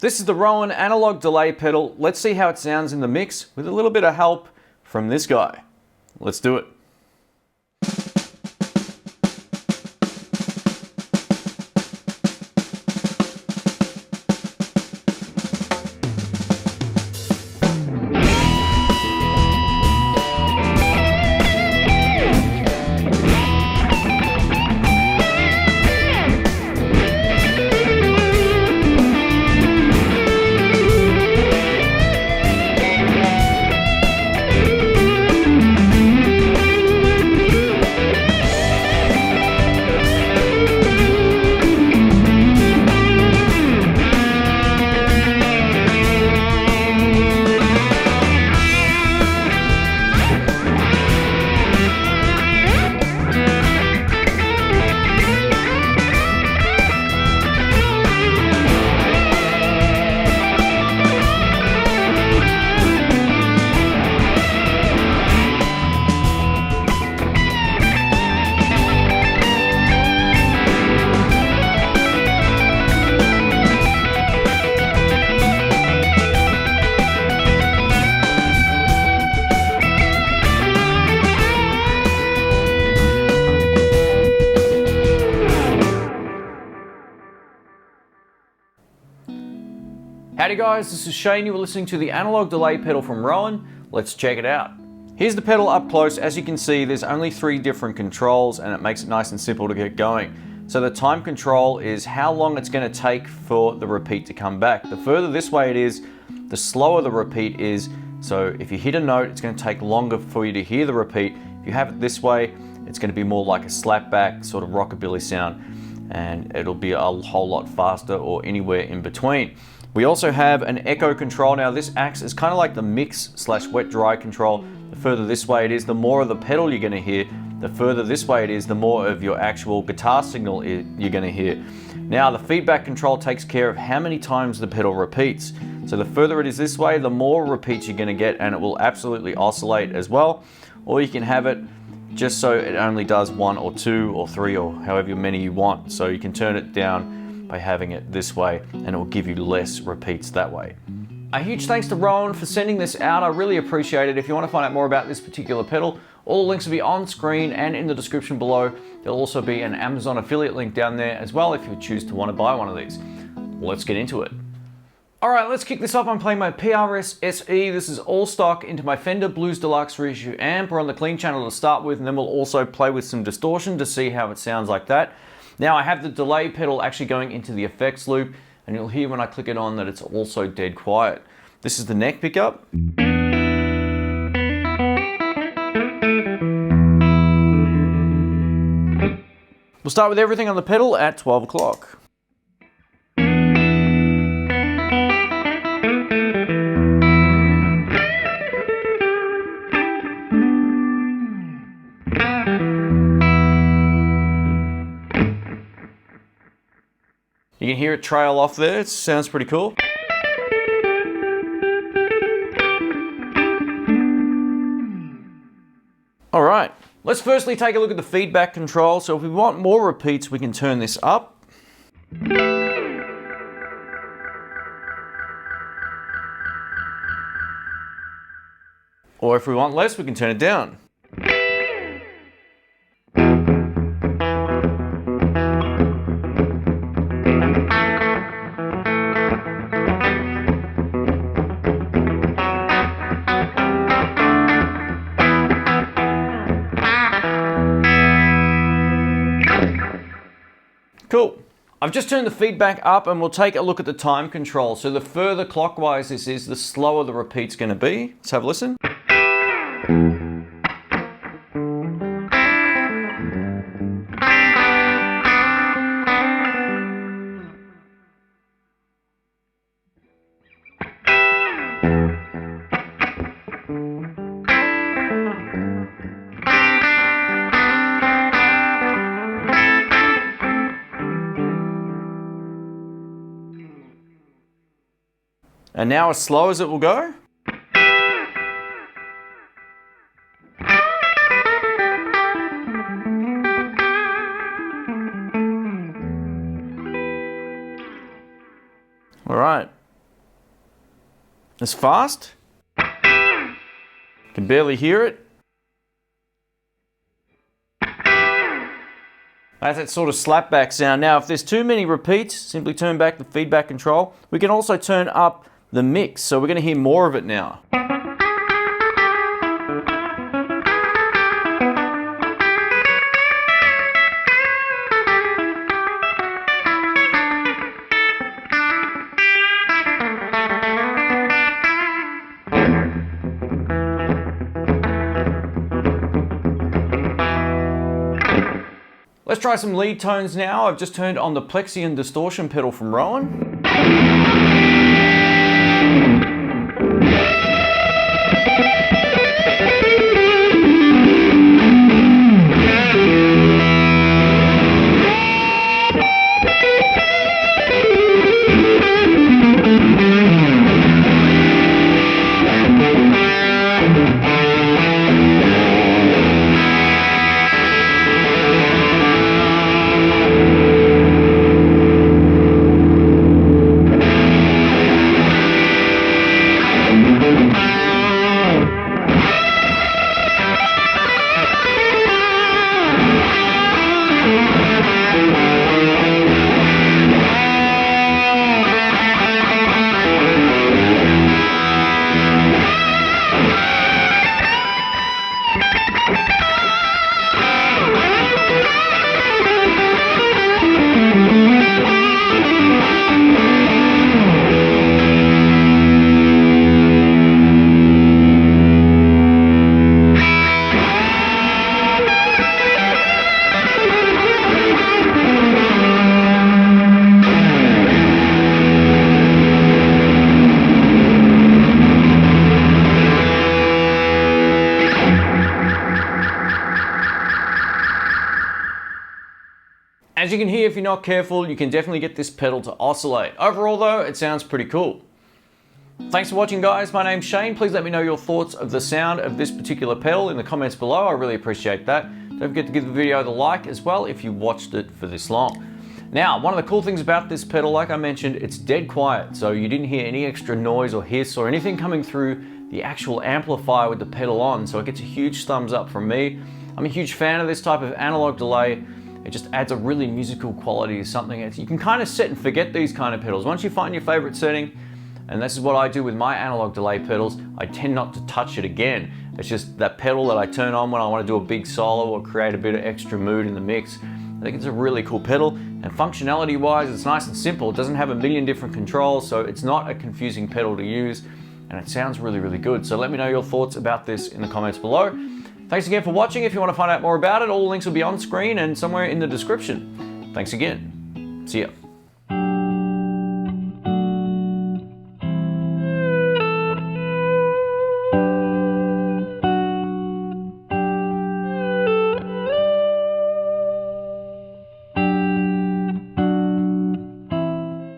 This is the Rowin analog delay pedal. Let's see how it sounds in the mix with a little bit of help from this guy. Let's do it. Howdy guys, this is Shane. You were listening to the analog delay pedal from Rowin. Let's check it out. Here's the pedal up close. As you can see, there's only 3 different controls and it makes it nice and simple to get going. So the time control is how long it's going to take for the repeat to come back. The further this way it is, the slower the repeat is. So if you hit a note, it's going to take longer for you to hear the repeat. If you have it this way, it's going to be more like a slapback sort of rockabilly sound, and it'll be a whole lot faster or anywhere in between. We also have an echo control. Now this acts as kind of like the mix / wet dry control. The further this way it is, the more of the pedal you're going to hear. The further this way it is, the more of your actual guitar signal you're going to hear. Now the feedback control takes care of how many times the pedal repeats. So the further it is this way, the more repeats you're going to get, and it will absolutely oscillate as well. Or you can have it just so it only does 1 or 2 or 3 or however many you want. So you can turn it down by having it this way, and it will give you less repeats that way. A huge thanks to Rowin for sending this out. I really appreciate it. If you want to find out more about this particular pedal, all the links will be on screen and in the description below. There'll also be an Amazon affiliate link down there as well if you choose to want to buy one of these. Let's get into it. Alright, let's kick this off. I'm playing my PRS SE. This is all stock into my Fender Blues Deluxe reissue amp. We're on the clean channel to start with, and then we'll also play with some distortion to see how it sounds like that. Now I have the delay pedal actually going into the effects loop, and you'll hear when I click it on that it's also dead quiet. This is the neck pickup. We'll start with everything on the pedal at 12 o'clock. You can hear it trail off there. It sounds pretty cool. All right, let's firstly take a look at the feedback control. So if we want more repeats, we can turn this up. Or if we want less, we can turn it down. Cool. I've just turned the feedback up, and we'll take a look at the time control. So the further clockwise this is, the slower the repeat's going to be. Let's have a listen. And now as slow as it will go. All right, It's fast. Can barely hear it. That's that sort of slapback sound. Now, if there's too many repeats, simply turn back the feedback control. We can also turn up the mix, so we're going to hear more of it now. Let's try some lead tones now. I've just turned on the plexi and distortion pedal from Rowin. As you can hear, if you're not careful, you can definitely get this pedal to oscillate. Overall though, it sounds pretty cool. Thanks for watching guys, my name's Shane. Please let me know your thoughts of the sound of this particular pedal in the comments below. I really appreciate that. Don't forget to give the video the like as well if you watched it for this long. Now, one of the cool things about this pedal, like I mentioned, it's dead quiet, so you didn't hear any extra noise or hiss or anything coming through the actual amplifier with the pedal on, so it gets a huge thumbs up from me. I'm a huge fan of this type of analog delay. It just adds a really musical quality to something. You can kind of set and forget these kind of pedals. Once you find your favorite setting, and this is what I do with my analog delay pedals, I tend not to touch it again. It's just that pedal that I turn on when I want to do a big solo or create a bit of extra mood in the mix. I think it's a really cool pedal, and functionality wise, it's nice and simple. It doesn't have a million different controls, so it's not a confusing pedal to use, and it sounds really, really good. So let me know your thoughts about this in the comments below. Thanks again for watching. If you want to find out more about it, all the links will be on screen and somewhere in the description. Thanks again. See ya.